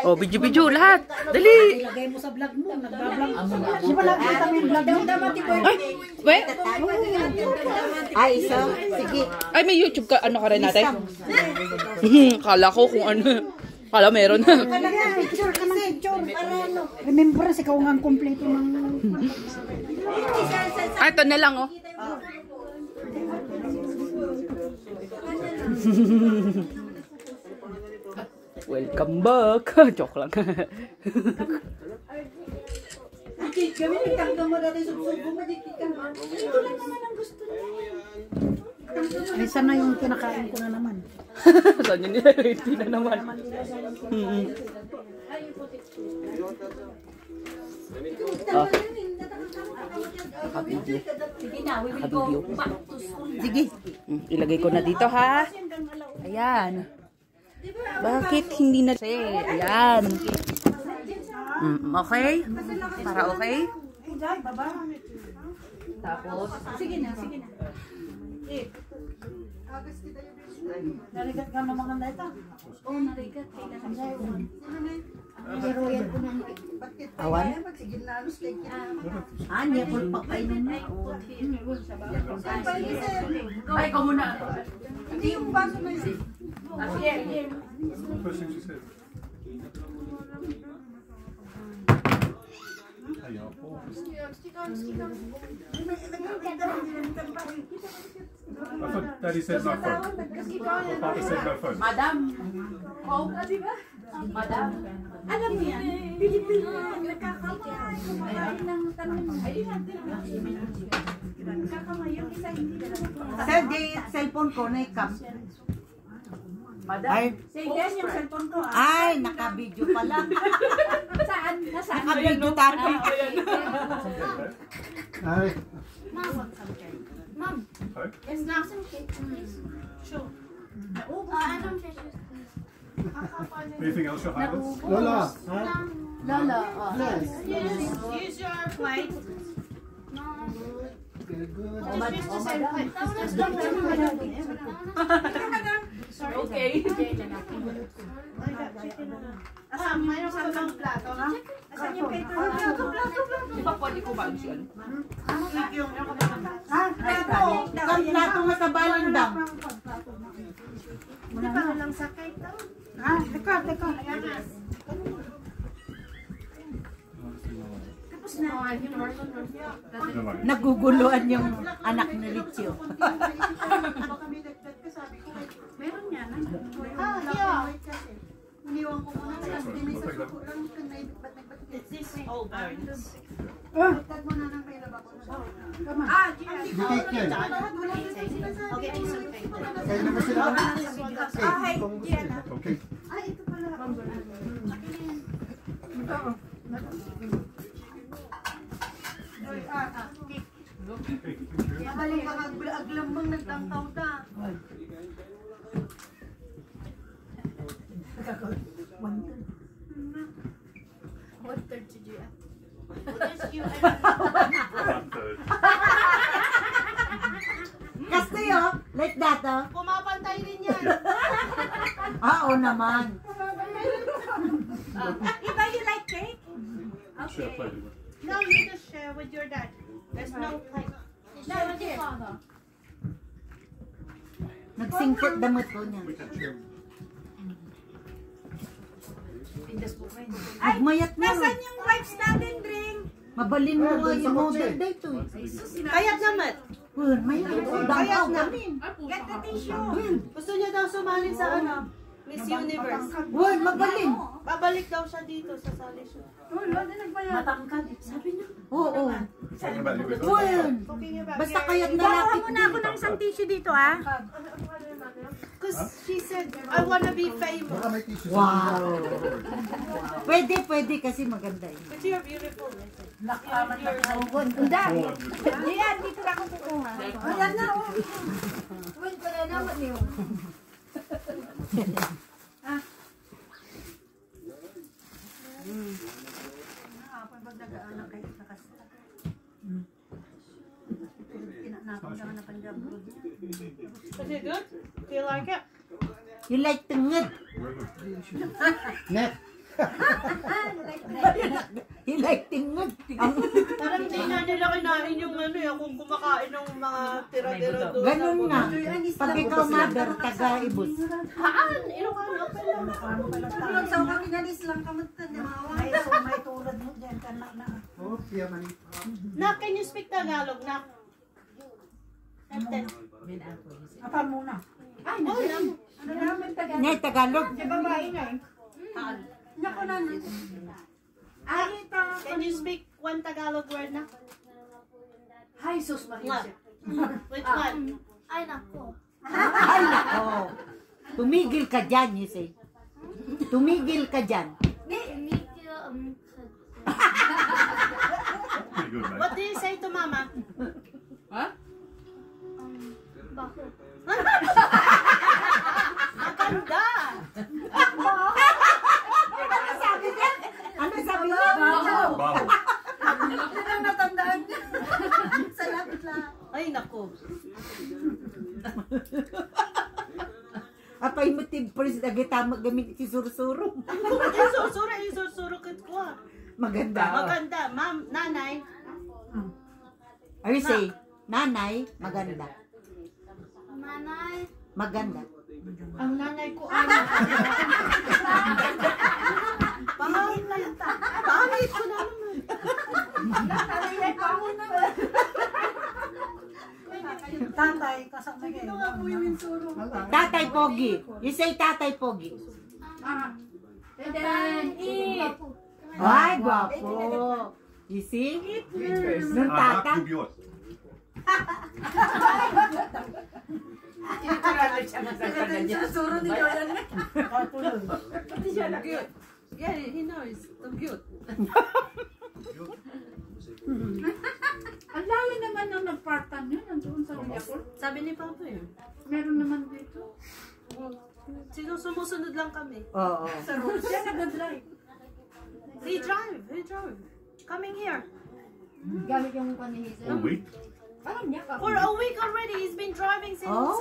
Oh, video lahat. Dali. Ilagay mo sa vlog mo. Nagbablog. Di ba lang kita may vlog mo? Ay, wait. Ay, isa. Sige. Ay, may YouTube ka. Ano ka rin natin? Kala ko kung ano. Kala meron. Picture ka ng picture. Remember, ikaw nga ang kompleto ng... Ay, ito na lang, oh. Welcome back. Joke lang. Kami nagtanggang mo natin susubo mo. Ito lang naman ang gusto niya. Ay, sana yung kinakain ko na naman. Saan yun nila? Hindi na naman. Nakabidyo. Sige. Ilagay ko na dito, ha? Ayan. Bakit hindi na... Ayan. Okay? Para okay? Tapos... Sige na. Narigat ka naman ang data? Oo, narigat. Pero yan ko nang... Awan? Niya po pagpainom na. Ay, ikaw muna. Hindi yung baso na yun. I thought Daddy said no phone. Papa said no phone. Madam. Oh, di ba? Madam. Alam mo yan, Pilipino, nagkakamay, kumakain ng tanong. Nagkakamay, yung isa hindi na lang. Sir, di cellphone ko na ikam. Madam. Ay, Say, yan yung cellphone ko. ay, naka-video pala. Saan? Nasaan? Naka-video tayo. Hi. Mom, Hi. is now some cake, please? Sure. I don't fish. Anything else you're highlights? Lola. Lola. Use your plate. Good. Just the same plate. Okay. Asan? Mayroon ka bang plato, ha? Asan yung plato? Di ba pwede ko ba yun? Ha? Plato. Isang plato nga sa balandang. Hindi pa lang sakay to. Teka. Tapos na. Naguguluhan yung anak ni Lichio. Meron yan. Yeah. We'll take that. Cake yan. Kain na ba sila? Okay. Magaling mga aglamang nagtangkaw ta. What third did you have? Kasi like that Pumapantay rin yan. Oo naman. Iba, you like cake? Share Okay. plate. No, you just share with your dad. There's no plate. No, with your father. Nagsingkot damot ko niya. We can share. Nagmayat na. Nasaan yung wipes natin, drink? Mabalin mo nga yung model dito. Kayat naman. May dangkaw namin. Get the tissue. Gusto niya daw sumali sa Miss Universe. Uy, mabalin. Babalik daw siya dito sa sali siya. Matangkad. Sabi niya. Oo. Talking about you with Uy, Talking about basta your- kayat Kuha nalapit muna ako ng isang tissue dito, Because she said, I wanna be famous. Baka may tissue. Wow. Pwede kasi maganda yun. Because you're beautiful. Unda. Diyan, dito na ako kukuha. Ayan na. Wait, pala naman yun. Nice. Is it good? Do you like it? You like tenged. Net. You like tenged. Parang hindi na nila kinain yung ano eh, kung kumakain ng mga tira-tira doon. Ganun nga. Pag ikaw mother, taga-ibus. Haan! Ilocano pa lang. Ang sa mga kinalis lang kamusta ni Mawa. Ay, so may tulad mo dyan. Oh, siya man. Nak, can you speak Tagalog, Nak? Ate. Apa muna? Ay, Oh, lang. ano naman Tagalog? Ngay, Tagalog. Di babae na eh. Naku na na. Ay, ito. Can you speak one Tagalog word, Nak? Hi, sus Maria. Which one? Ay, nako. Ay, nako. Tumigil ka dyan, you say. Tumigil ka dyan. Medyo, Pretty good, man. What do you say to Mama? bako. Maganda! Ano sabi niya? Baho. Yan ang natandaan niya. Sa lapit lang. Ay, naku. Apay mo timpres na gitama gamit si sursuro. Isusuro kit ko ah. Maganda. Maganda. Ma'am, nanay. Or you say, nanay, maganda. Nanay. Maganda. Ang nanay ko ay Pangit ko na naman. tatay, kasama kayo. Tatay Pogi. You say Tatay Pogi. Ay, guwapo. You see? Nung tata. Dubios. Susuro ni Joyan. Yeah, he knows. So cute. Ang layo naman ng nagpartan yun, nandoon sa Villacol. Sabi ni Papa yun. Meron naman dito. Sumusunod lang kami. Oo. Sa road. Siya nag-drive. He drove. Coming here. Gamit yung panihisa. A week? Parang niya ka. For a week already. He's been driving since, Oh.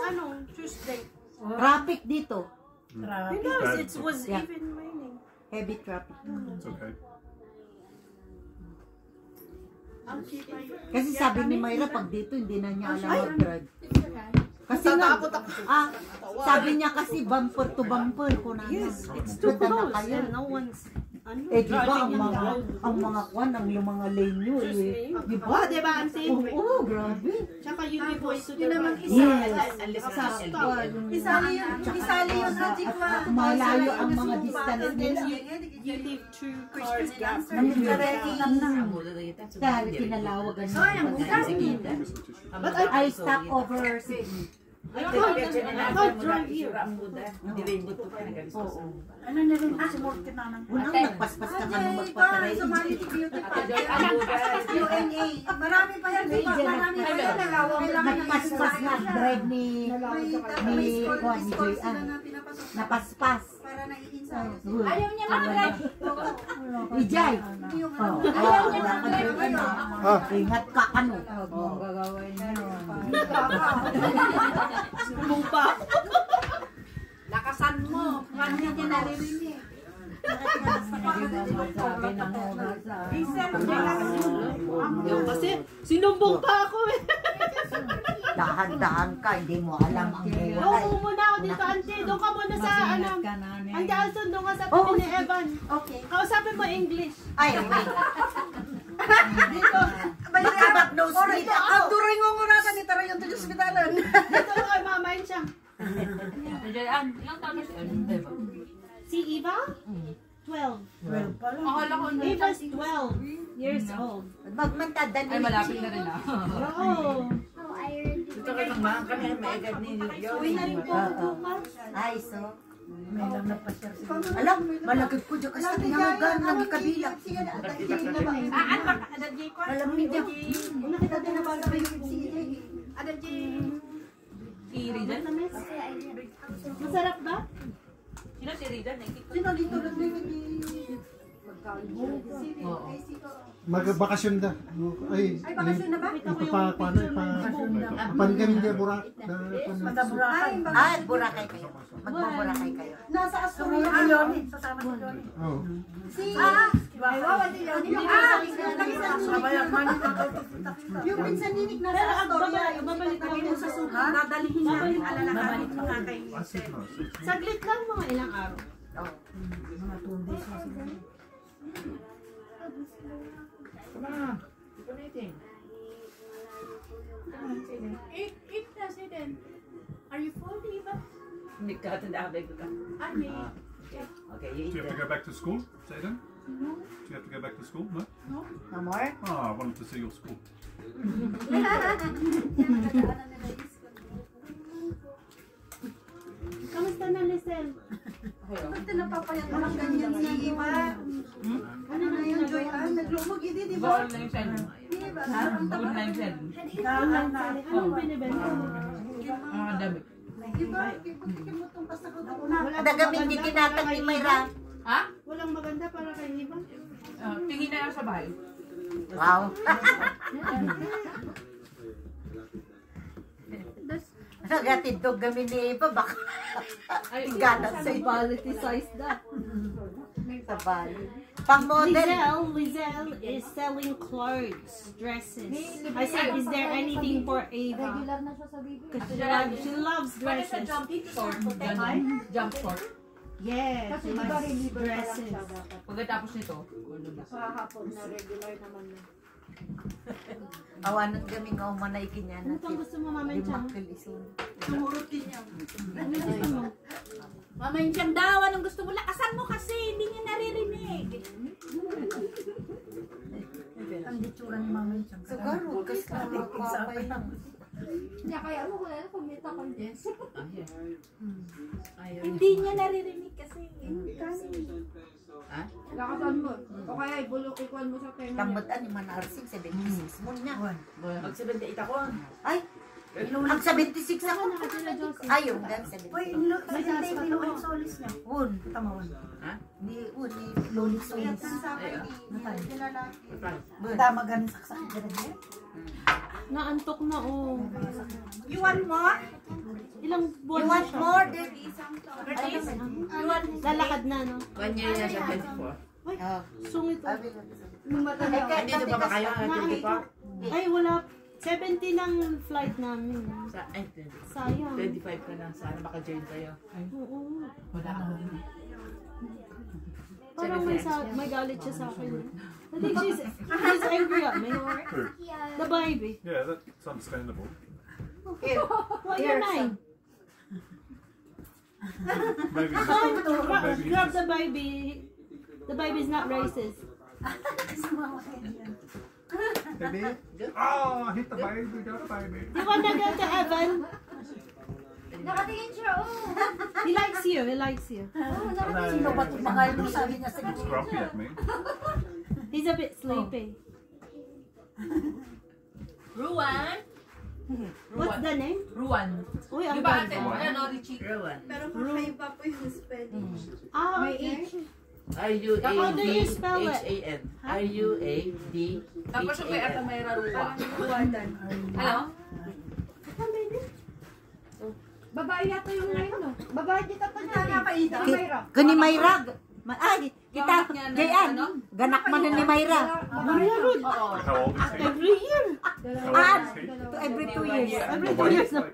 Tuesday. Traffic dito. He knows it was Yeah. even raining. Heavy traffic. It's okay. Kasi sabi ni Myra, pag dito, hindi na niya alam mag-drive. Kasi nga, sabi niya kasi bumper to bumper ko na. Yes, it's too Ganda na close. kayo. And no one's Eh, di ba, ang mga kwan, ang mga lane nyo, eh. Di ba? Diba, auntie? Oo, grabe. Tsaka you give way to the naman right. Yes. Isali yung sa jikwa. Malayo ang mga distance nila. You leave two cars gap. Dahil kinalawagan nyo. But I stop over Sydney. I can't drive here. Oo. Ano na rin si Morty naman? Unang nagpaspas ka ka nung magpataray. Sumali si Beauty Pageant. UNA. Marami pa yan. Marami pa yan. Nagpaspas na drive ni Juan, ni Joyan. Napaspas. Para naiinsan. Ayaw niya mag-drive. Ijay. Ayaw niya mag-drive. Ingat ka ano. Sumbong pa. Lakasan mo. Paano niya naririnig? Kasi sinumbong pa ako eh. Dahan-dahan ka, hindi mo alam ang buhay. Oo, muna ako dito, auntie. Doon ka muna sa, Auntie Alson, doon ka sa Oo. tabi ni Evan. Okay. Kausapin mo English. Ay, wait. Dito. Bayaran. Ang tuloy ng nguratan ni Tara yung tuloy ospitalan. Dito kay mamain siya. Si Eva? 12. Eva's 12 years old. Magmantadali. Ay, malapit na rin Oo. Oh, I already. Uwi na rin po. Ay, so. Alam, malagay ko dyan kasi nangagan, nagkabilang. Alam mo dyan. Nakita din na ba sa yung si Masarap ba? Sino dito lang din Magbakasyon da. Ay, bakasyon na ba? Papan kami niya burak. Ay, Boracay kayo. Magbo-Boracay kayo. Nasa Astro. Sasama si Johnny. Oh. Yung minsan ninik nasa Astoria. Babalik Tabi mo sa suka. Dadalihin namin alalakarin mga kay I said no. Saglit lang, mga ilang araw. Eat president. Are you full, Eva? Hindi ka tanda ko ka. Okay, you Do eat you have to that. go back to school, Zayden? Do you have to go back to school? No? No more? Oh, I wanted to see your school. Kamusta na, Lisel? Ba't napapayat naman ganyan si Iba? Ano na yun, Joy Ann? Naglumog, hindi, di ba? Bawal na yung send. Di ba? Bawal na yung send. Anong binibenta mo? Mga dami. Di ba? Ibutin mo itong pasakot ako na. Nagagamit din kinatag ni Mayra. Ha? Walang maganda para kay Eva? Tingin na lang sa bahay. Wow. Nagatid dog kami ni Eva. Baka igalat sa Quality size na. sa bali. Pang model. Lizelle is selling clothes, dresses. I said, is there anything for Ava? Regular na siya sa baby. She loves dresses. Jump short. Yes, Kasi she di ba loves reliever pa lang dresses. siya dapat. Pagkatapos nito, Kahapon na regular naman na. Awanot kami nga umanay kinyan. Ano pang gusto mo, Mama Di Chang? makil isun. Tumurot din niya. Ano gusto mo? Mama Inchang daw, anong gusto mo? Lakasan mo kasi, hindi niya naririnig. Ang ditsura ni Mama yung siyang Siguro, kasi nakapapay lang. Kaya kaya mo ko na kung may takon, Jess. Hindi niya naririnig kasi. Lakasan mo. O kaya ibulok ikuan mo sa tenga niya. Tambadan ni Manarsing, 76 mo niya. mag 78 ako. Ay, ang 76 ako. Ayaw, gan 76. Uy, hindi, pinuulit solis niya. Un, Tamawan. Ha? ni un, ni Loli Kaya Solis. sa akin, nilalaki. Dama ganin saksak ka rin eh. Naantok na, oh. You want more? Ilang You buwan na want siya? more? Lalakad na, no? 1 year na siya, 24. Oh. Sungit, oh. Dito ba kayo? 24? Ay, wala. 70 ng flight namin. Ay, Sayang. 25 ka na. Sana maka-join kayo. Oo. Wala ka. Parang may galit siya sa akin. I think she's angry at me. The baby. Yeah, that's understandable. Well, you're 9. Maybe Grab the baby. The baby's not racist. Baby. Oh, hit the baby, got a baby. Do you wanna go to heaven? Nakatingin siya, oh. He likes you. He likes you. Sino ba itong mga ito sabi niya sa It's grumpy at me. He's a bit sleepy. Ruan? What's the name? Ruan. Uy, ang Di ba ate? ganda. Ano, Richie? Ruan. Pero magkaiba po yung spelling. Ah, okay. How do you spell it? R-U-A-D-H-A-N. R-U-A-D. Tapos yung kay Ate Mayra Ruan. Ano? Babae yata yung ngayon, no? Babae kita pa niya. Kani Mayra. Ay, kita, Jayan, ganak man ni Mayra. How old is he? Every year. Ah, every 2 years. Every 2 years na.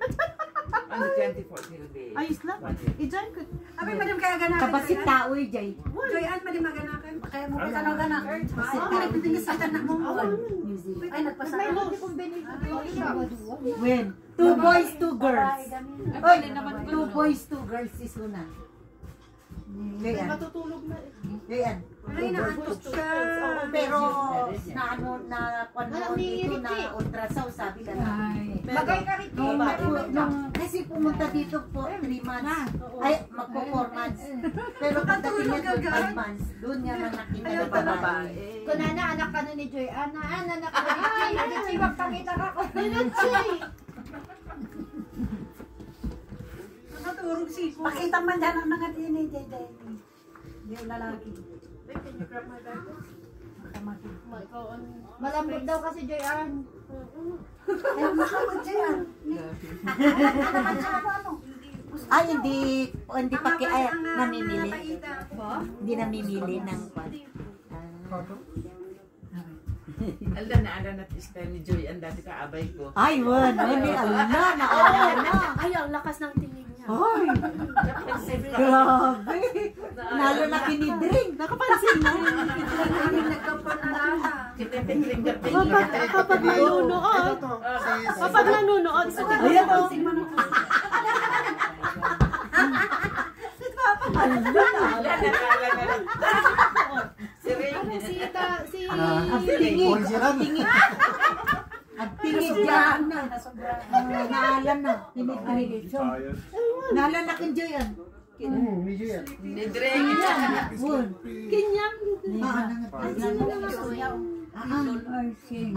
On the 24th, he'll be. Ayos lang. I-join ko. Abi, madam kaya ganakan. Kapasit tao eh, Jay. Joy Ann, madam maganakan. Kaya mo ka na ganak. Kapasit Ay, tao. nagtitingin sa tanak mo. New Zealand. Ay, nagpasa. May lodi kong benefit. When? 2 boys, 2 girls. Oy, 2 boys, 2 girls si Suna. Jayan. Matutulog na. Jayan. Ay, naantok siya. Pero na ano na konmo dito na ultrasound sabi na. Bagay ka rin. Kasi pumunta dito po 3 months. Ay, magpo 4 months. Pero pagdating niya 5 months, doon niya na nakita na babae. Kung nana, anak ka na ni Joy. Anak ka na ni Joy. Joy, wag pakita ka ko. Naturog si Pakita man dyan ang mga teenager. Yung lalaki. Malambot daw kasi Joyan. Ay, hindi pa kaya namimili. Hindi namimili ng pan. Ala na ala na style ni Joy ang dati kaabay ko. Ay, wala ni ala na. Ay, ang lakas ng tingin niya. Ay, grabe. Nalo na kinidring. Nakapansin na. Kapag nanunood, kapag nanunood sa Ayan o. Ang tingin. Ang tingin dyan na. Naalan na. Kinidring. Tired. Nalo na kinjoyan. Medyo yan. Nidreng. kinyang.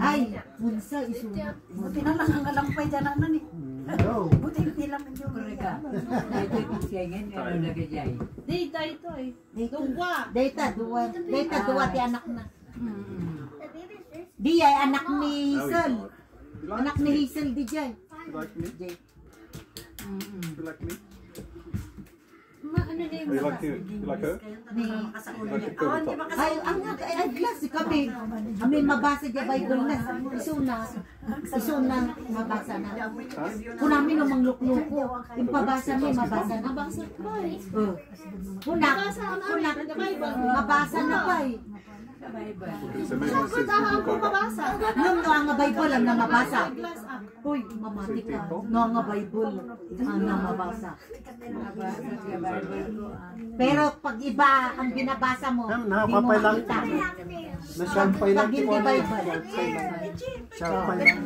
Ay, punsa iso. Buti na lang ang alampay dyan ano ni. No. Buti hindi lang medyo mereka. Data ito eh. Data dua ti anak na. Di ay anak ni Hazel. Anak ni Hazel di jay. You like me? You like me? Ano na You like her? You like her? Ni You like the curly top? ay ang ay klase kami. Kami mabasa di Bible na. Iso na mabasa na. Kung namin ng manglukluko, yung pabasa mo mabasa na. Kuna mabasa na pa eh. It's amazing. It's ako mabasa. Nung nga Bible ang namabasa. Uy, mamati ka. Nung nga Bible ang namabasa. Pero pag iba ang binabasa mo, di mo Nakapapay lang. makita. Nasyampay lang. Pag hindi Bible. Syampay lang.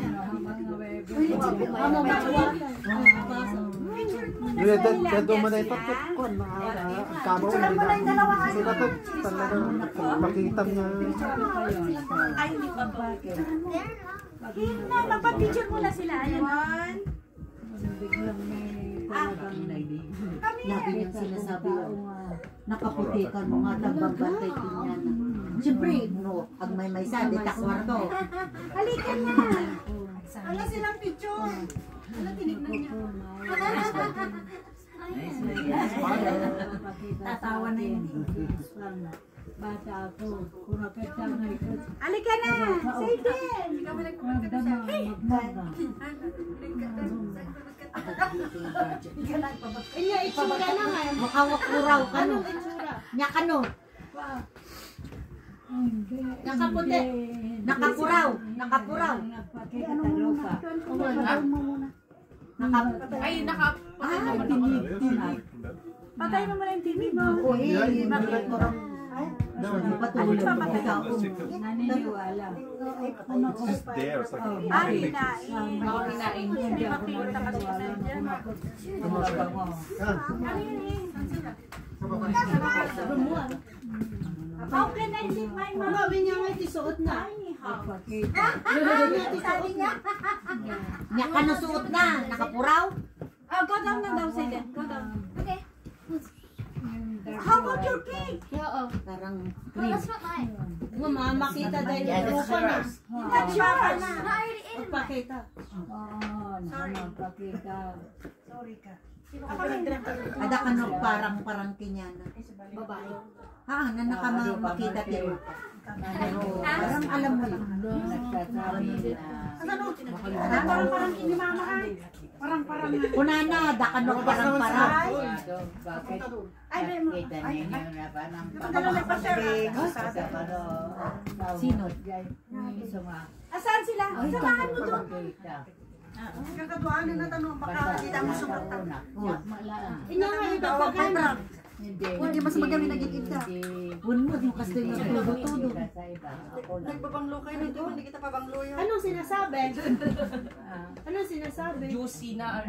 Ano ba? Dado mo na ito. Kamo hindi na. Sila to talagang makita niya. Ay, hindi pa ba? Hina, magpa-picture muna sila. Ayan. Lagi niyang sinasabi yun. Nakaputi ka mo nga tagbabantay din yan. Siyempre, no, pag may sa, di takwarto. Halika na. Wala silang picture. Wala tinignan niya. Tatawa na yun. Bata ako. Kumakita nga ito. Halika na. Say din. Inya itsura na nga. Makawak kuraw ka no. Nya ka no. Nakaputi. Nakapuraw. Nakapuraw. Ay, naka... Ay, Patay mo muna yung TV mo. Uy, bakit parang patulog pa ikaw. Naniniwala. It's just there. It's like Ay, hinain. Mga kinain. Hindi makita kasi sa dyan. How can I leave my mom? Sabi niya nga isuot na. Sabi niya. Nya ka no suot na. Nakapuraw. Oh, go down na daw, say din. Go down. Okay. How about your cake? Parang cream. Mama, makita dahil grupo na. Not yours. Magpakita. Ada ka no parang kinyana. Babae. Makita tayo. Parang alam mo lang. Parang hindi mama ka. Parang. Kunana, da ka no parang. Ay, Remo. Sino? Asan sila? Samahan mo doon. Kakaduan na tanong, baka hindi mo sumatan. Inya nga ito pa ka. Hindi mas magami nagkikita. Pun mo, yung kasi yung todo-todo. Nagbabanglo kayo nito, hindi kita pabanglo yun. Anong sinasabi? Anong sinasabi? Juicy na.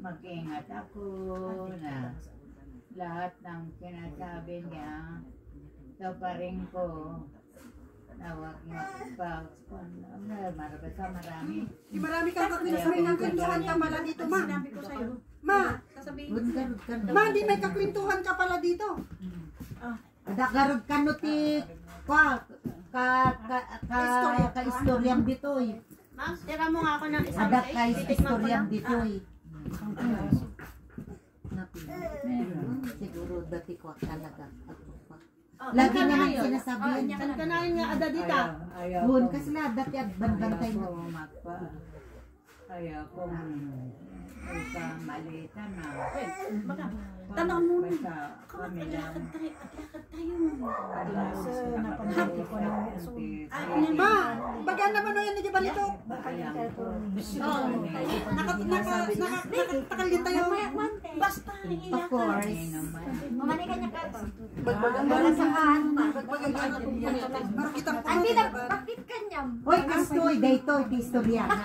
Mag-ingat ako na lahat ng sinasabi niya sa paring ko na wag marabasa marami. Di marami kang kaklintuhan ng kwentuhan ka pala dito, ma. Ma, ma, di may kaklintuhan ka pala dito. Ada garod kano ti ka istoryang ditoy. Ma'am, tira mo nga ako ng isang Ada plate. ka istoryang ditoy. Siguro dati ko talaga. Lagi naman sinasabihan niya. Kan kanain nga ada dita. Buwan kasi na dati at banbantay mo. Kaya kung isa malita na. Tanong mo. Basta kami lang. Ma, baga naman yan na balito. Nakakalita tayo. Basta, Of course. Mamani ka niya ka. Wala sa kaan. Andi na, bakit kanyam? Hoy, kastoy, dayto, istorya na.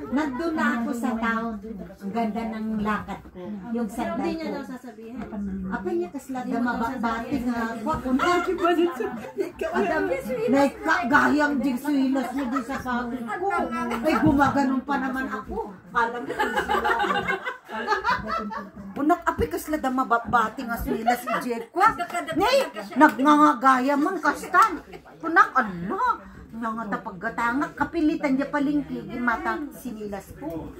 Nandun na ako sa town. Ang ganda ng lakad ko. Yung Pero sandal hindi niya daw ko. sasabihin. Apa niya kaslaga mababati nga ako. Kung Adam, nagkagayang ding suilas mo din sa pangin ko. Ay, gumaganon pa naman ako. Alam mo, unak api kaslaga mababati nga suilas si Jed ko. Ngay, nagnangagaya man kastan. Punak, ala. Nga tapaggatanga, kapilitan niya palingki, mata sinilas ko.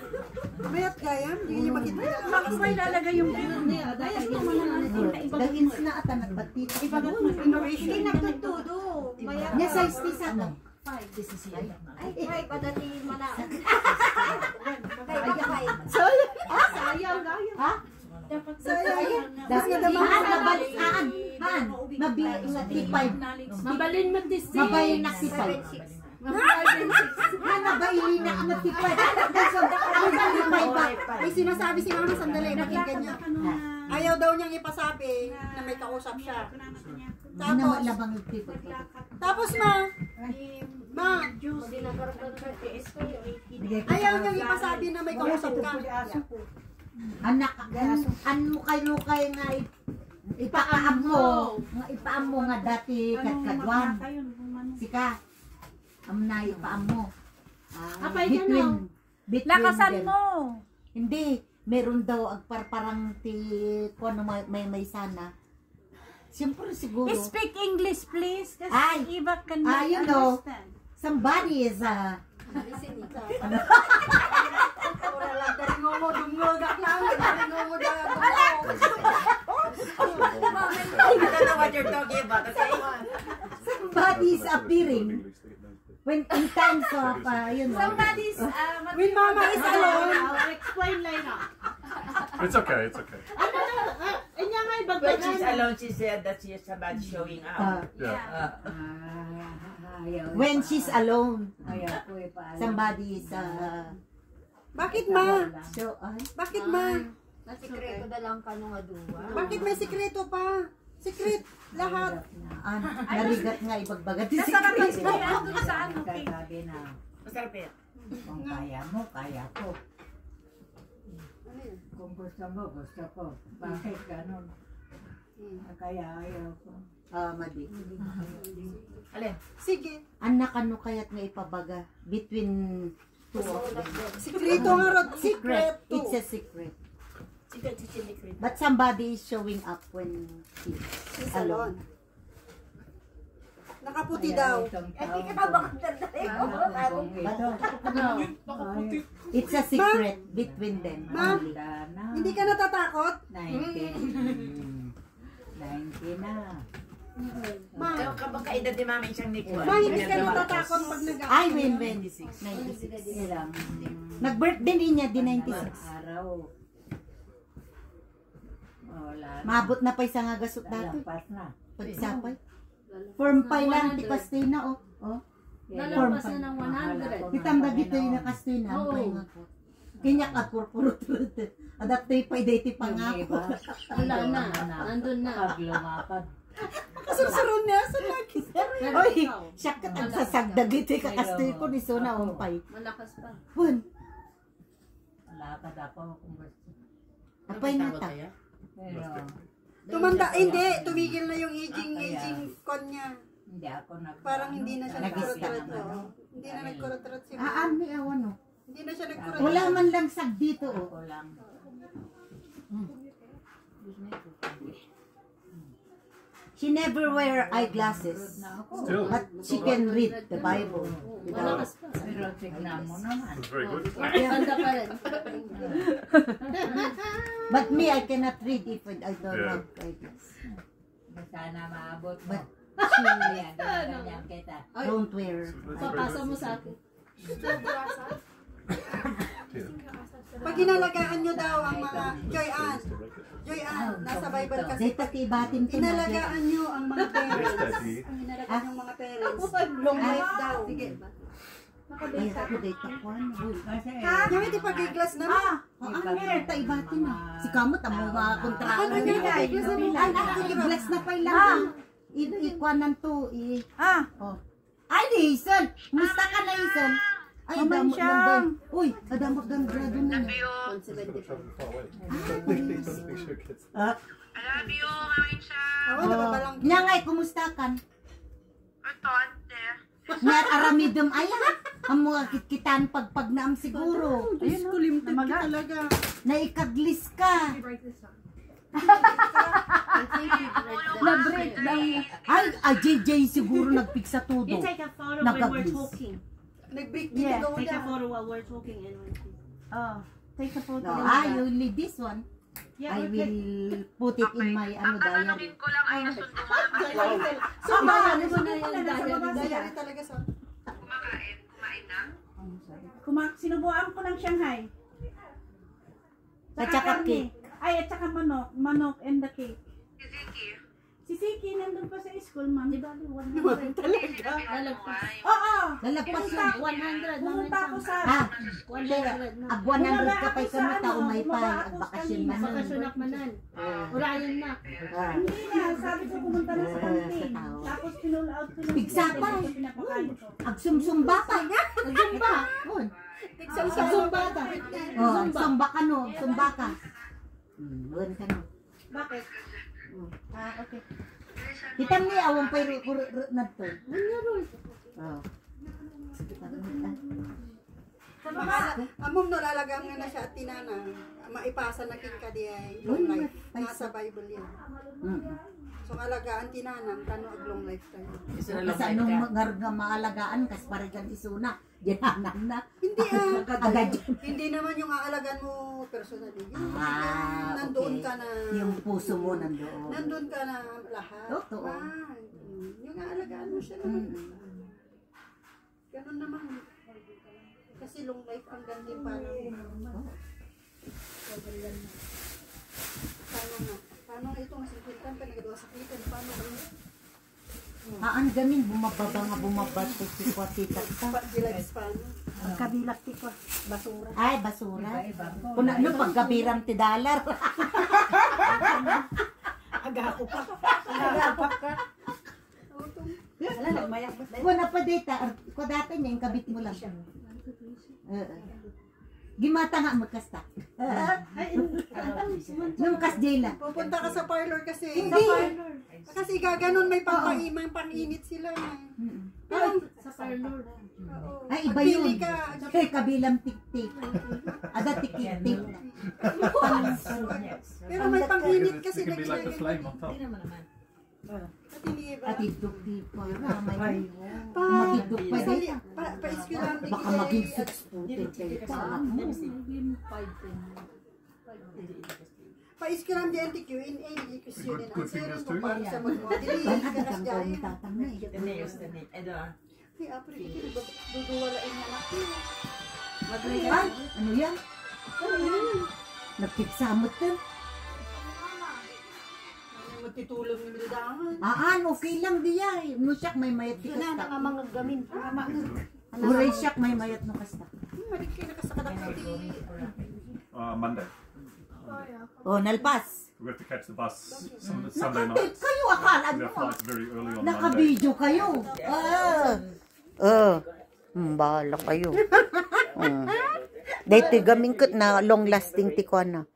Mayat gayam, hindi niya makita. Bakit may lalagay yung Hindi, ada ka Dahil na ata nagbatit. Hindi nagtutudo. Mayat. Nya size ti sa no. Ay, padati mana. sayang, gaya. Ha? Dahil nabalisaan. Mabili nga tipay. Mabalin mo this Mabayin na tipay. Nabaili na ang tipay. May sinasabi si Mama sandali, nakinggan niya. Ayaw daw niyang ipasabi na may kausap siya. Tapos, labang yung tipay. Tapos ayaw niyang ipasabi na may kausap ka. Anak, an mo kay nga ipaam mo nga dati katkadwan. Sika, na ipaam mo. Apay ka no. Lakasan them. mo. Hindi, meron daw agparparang ti kung ano may sana. Siyempre siguro. Speak English, please. Kasi Ay. iba can not You know, understand. somebody is I don't know what you're talking about, okay? somebody is appearing when in times of Somebody's, When Mama is alone, Explain later. It's okay, it's okay. Inya nga When ibagay. she's alone, she said that she is about showing up. Yeah. when she's alone, Ayaw ko ipaalam. somebody is bakit ma? so Bakit ma? Nasikreto na lang ka nung aduwa. Bakit may sikreto pa? Secret lahat. narigat nga ibagbagat si Nasa kapag doon sa ano, cake. Sabi na, Masarapit. kung kaya mo, kaya ko. Kung gusto mo, gusto ko. Bakit ganun? Kaya ayaw ko. madi. Alin? Sige. Anak ano kaya't nga ipabaga between two of them. Sikreto nga rod. Secret. It's a secret. Secret. But somebody is showing up when she's alone. Nakaputi daw. Hindi ka kabakter It's a secret between them. Ma? only. Hindi ka natatakot? 19 na. Ma, Kapag kaedad ni Mama isang Nico. hindi ka natatakot pag Ay, when 96. Ilang Nag-birthday din niya, di 96. araw. Wala na. Maabot na pa isang agasot dati. Lampas na. Pagsapay. Form pa lang, ti kastoy na, oh. Nalampas na ng 100. Kitamba dito yung nakastoy na, Oo. pay nga ko. Kanya ka, purpurot. Adaptoy pa, dati pa nga ako. Wala na. Nandun na. Pag lumapad. kasusuron niya sa laki. Oy, siya ka tagsasagdag dito yung kakastoy ko ni Sona, umpay. Malakas pa. Pun, Lakad ako kung gusto. apay na ta. Pero Tumanda, hindi. Tumigil na yung aging con niya. hindi ako Parang hindi na siya Nag-stop nagkurot-rot. na, oh. Hindi na nagkurot-rot si Mama. Aan, may awan, oh. Hindi na siya nagkurot-rot. Wala man lang sag dito, oh. Ako lang. She never wear eyeglasses. Still, But she can read the Bible. Malakas pa. it's very good. Ganda pa rin. But me, I cannot read if I don't Yeah. have eyeglasses. Sana maabot mo. But Ayan, ganyan kita. don't wear. Papasa mo sa akin. Pag inalagaan nyo daw ang mga Joy Ann, nasa Bible kasi. Dahil patibatin ko na. Inalagaan nyo ang mga Yes, parents. Daddy. Ang inalagaan yung mga parents. Long life daw. Sige. Ay, ako dahil tapuan. Yung iti pag-glass na mo. Ang mer, taibatin na. Si Kamot, ang mga kontraan. Ano nga pag-glass na mo? Bless na pa ilang. Ikuanan to. Ay, Hazel. Musta ka na, Hazel? Ay, damot lang ba? Uy, damot lang grado na. Nyangay, kumusta ka? Nga aramidum ayan. Ang mga kitkitan pagpagnaam siguro. Diyos ko, limited ka talaga. Naikaglis ka. Na-break lang. Ay, JJ siguro nagpiksa todo. You take a photo when we're Nakaglis. talking. Nag-break Yeah, dito daw take a na. photo while we're talking. And take a photo. No, you leave this one. Yeah, I okay. will put it in my diary. So, ano mo na yung diary? Diary talaga sa... Sinubuan ko ng Shanghai. At saka karne. Ay, at saka manok. Manok and the cake. Si Siki nandun pa sa school, ma'am. Di ba? 100 talaga. Lalagpas. Oo. Lalagpas yun. 100. Pumunta ako sa... Ah, 100 na. ag 100 ka pa'y kami tao may pay. Ag bakasyon man. Bakasyonak manan. Urayan na. Hindi na. Sabi ko pumunta na sa canteen. Tapos pinull out ko ng... Pigsapay. Pinapakain ko. Ag sumsumba pa. Zumba. Zumba ta. Oh, sumba ka no. Sumba ka. Buwan ka no. Bakit? Okay. Kita ni awang pay na to. Oh. Among no, lalagam nga na siya at tinana. Maipasa na kin ka di ay long life. Nasa Bible yan. So alagaan tinanang kano ag long life tayo. Kasi anong nga maalagaan kas parigan isuna. Diyanan na. Hindi agad yun. Hindi naman yung aalagaan mo personally. Yung Okay. nandoon ka na. Yung puso mo nandoon. Nandoon ka na lahat. Totoo. Yung aalagaan mo siya naman. Ganun naman. Kasi long life ang ganda parang. Paano itong nasintintan ka nagagawa sa klitan? Paano ba? Aan gamin bumababa nga bumabato si Kwatita ka. Pag-gilags paano? Kabilak ti ko. Basura. Ay, basura. Kuna no pagkabiram ti dollar. Aga-ako pa. Wala lang mayak. Kuna pa data. Ko data niya yung kabit mo lang. Gimata nga magkasta. Nung kasdela. Pupunta ka sa parlor kasi. Hindi. Kasi gaganon may pang-init sila. Sa parlor. Ay, iba yun. Pili ka. Kay kabilang tik-tik. Ada tik-tik. Pero may pang-init kasi. It can be like a flame on top. At iduk-tik po yun. May matiduk pa din. Baka maging 6 putin kayo pa. Pa-iskiram di NTQ in A, question din. Good fingers too. Para sa mga dili Wala ka ka nas kang dyan. tatang na eh. Hey, apre, duduwalain na natin. Ay, ano yan? Nagkipsamot ka. Magtitulong yung bidangan. Okay lang diya. Nusak may mayat di kasta. nga mga gamin. Uray siyak may mayat no kasta. Marik kayo nakasakadak natin. Monday. Oh, nalpas. We have to catch the bus Sunday Nakatip night. kayo, akala Their mo. flight's very early on Monday. Nakabidyo kayo. Bahala kayo. Dahil tigaming na long lasting tikwana.